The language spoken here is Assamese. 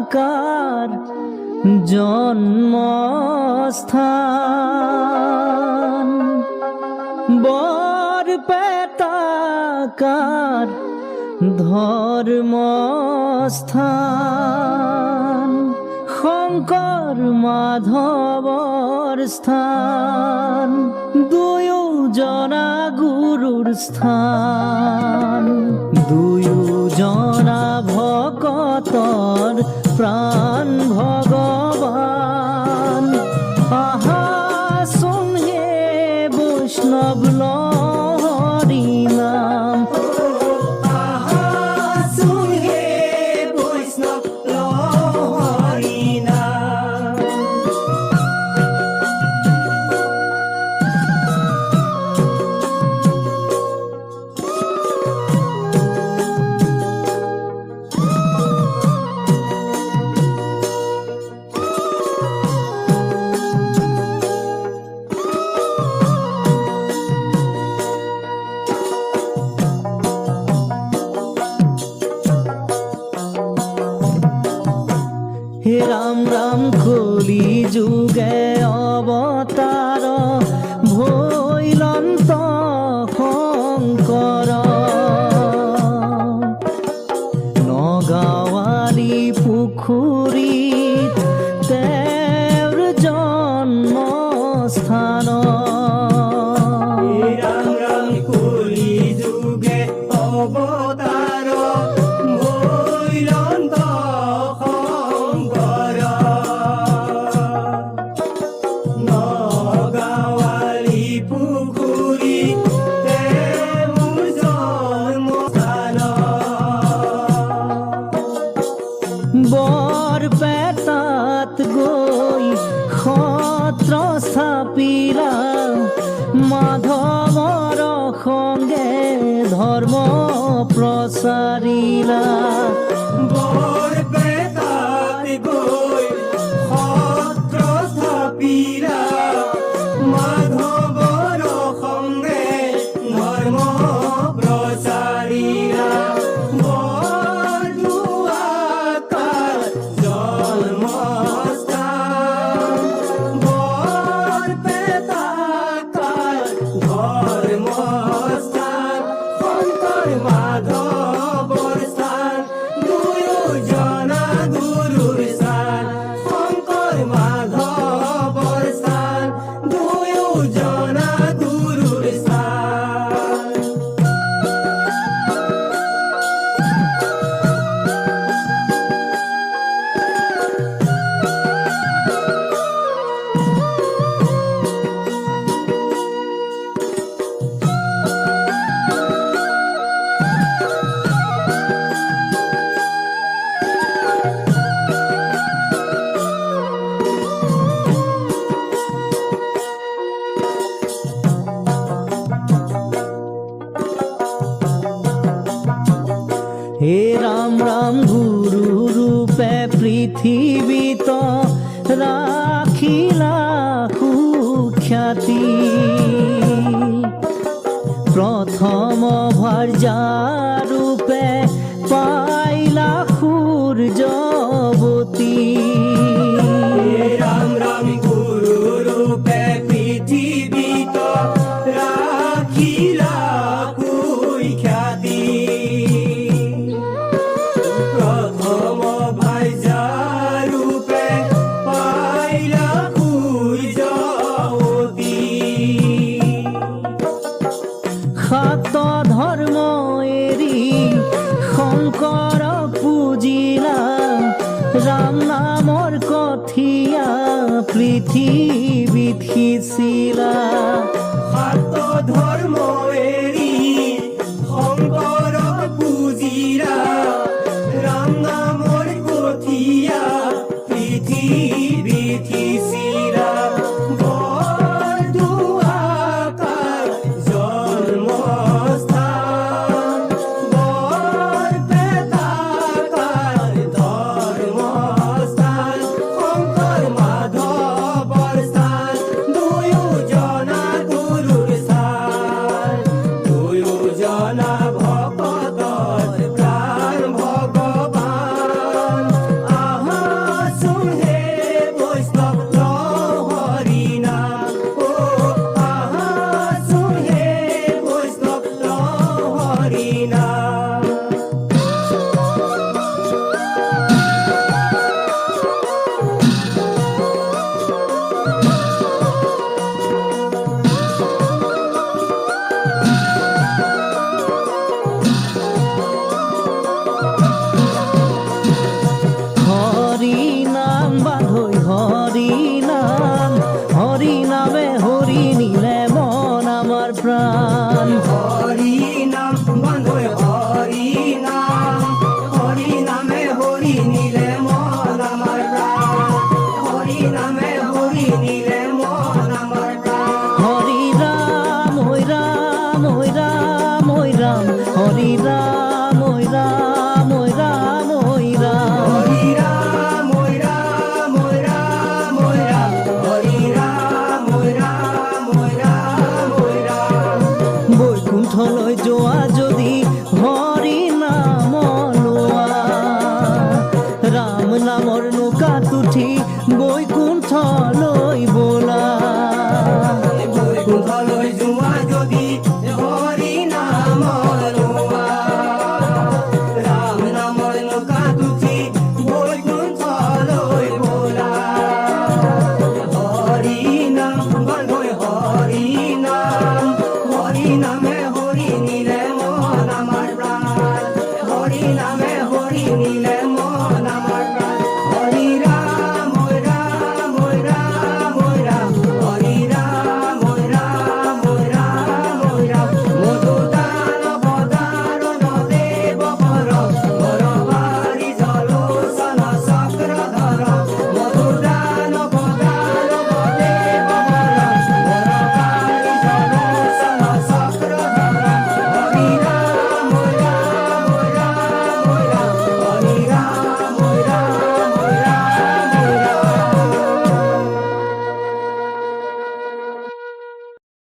বৰদোয়াকাৰ জন্মস্থান, বৰপেটাকাৰ ধৰ্মস্থান, শংকৰ মাধৱৰ স্থান, দুয়োজনা গুৰুৰ স্থান, দুয়োজনা ভকতৰ প্ৰাণ ভগৱান। আহাচোন হে বৈষ্ণৱ লহৰি নাম, আহাচোন হে বৈষ্ণৱ লহৰি নাম। হে ৰাম ৰাম কলি যুগে অৱতাৰ, ভৈলন্ত শংকৰ, নগাঁৱালী পুখুৰীত তেওঁৰ জন্মস্থান। ৰাম ৰাম কলি যুগে অৱতাৰ, ভৈলন্ত শংকৰ, নগাঁৱালী পুখুৰীত তেওঁৰ জন্মস্থান। বৰপেটাত গৈ সত্ৰ স্থাপিলা, মাধৱৰ সংগে ধৰ্ম প্ৰচাৰিলা। বৰপেটাত গৈ সত্ৰ স্থাপিলা, মাধৱৰ সংগে ধৰ্ম প্ৰচাৰিলা। বৰদোৱাকাৰ জন্মস্থান, বৰপেটাকাৰ ধৰ্মস্থান, শংকৰ মাধৱৰ স্থান, দুয়োজনা গুৰুৰ স্থান, শংকৰ মাধৱৰ স্থান, দুয়োজনা গুৰুৰ স্থান। হে ৰাম ৰাম গুৰু ৰূপে পৃথিৱীত ৰাখিলা সুখ্যাতি, প্ৰথম ভাৰ্যা ৰূপে পাইলা সূৰ্যৱতী। ৰাম ৰাম গুৰু ৰূপে পৃথিৱীত ৰাখিলা সুখ্যাতি, প্ৰথম ভাৰ্যা ৰূপে পাইলা সূৰ্যৱতী। সাত ধৰ্ম এৰি শংকৰ পূজিলা, ৰাম নামৰ কঠিয়া পৃথিৱীত সিঁচিলা। সাত ধৰ্ম এৰি শংকৰ ওই রাম ওই রাম হরি রাম ওই রাম ওই রাম ওই রাম হরি রাম ওই রাম ওই রাম ওই রাম হরি রাম ওই রাম ওই রাম ওই রাম বৈকুণ্ঠলৈ যোৱা যদি হৰি নাম লোৱা ৰাম নামৰ নৌকাত উঠি বৈকুণ্ঠলৈ বোলা বৈকুণ্ঠলৈ যোৱা যদি হৰি নাম লোৱা ৰাম নামৰ নৌকাত উঠি বৈকুণ্ঠলৈ বলা হৰি নাম বন্ধু হৰি নাম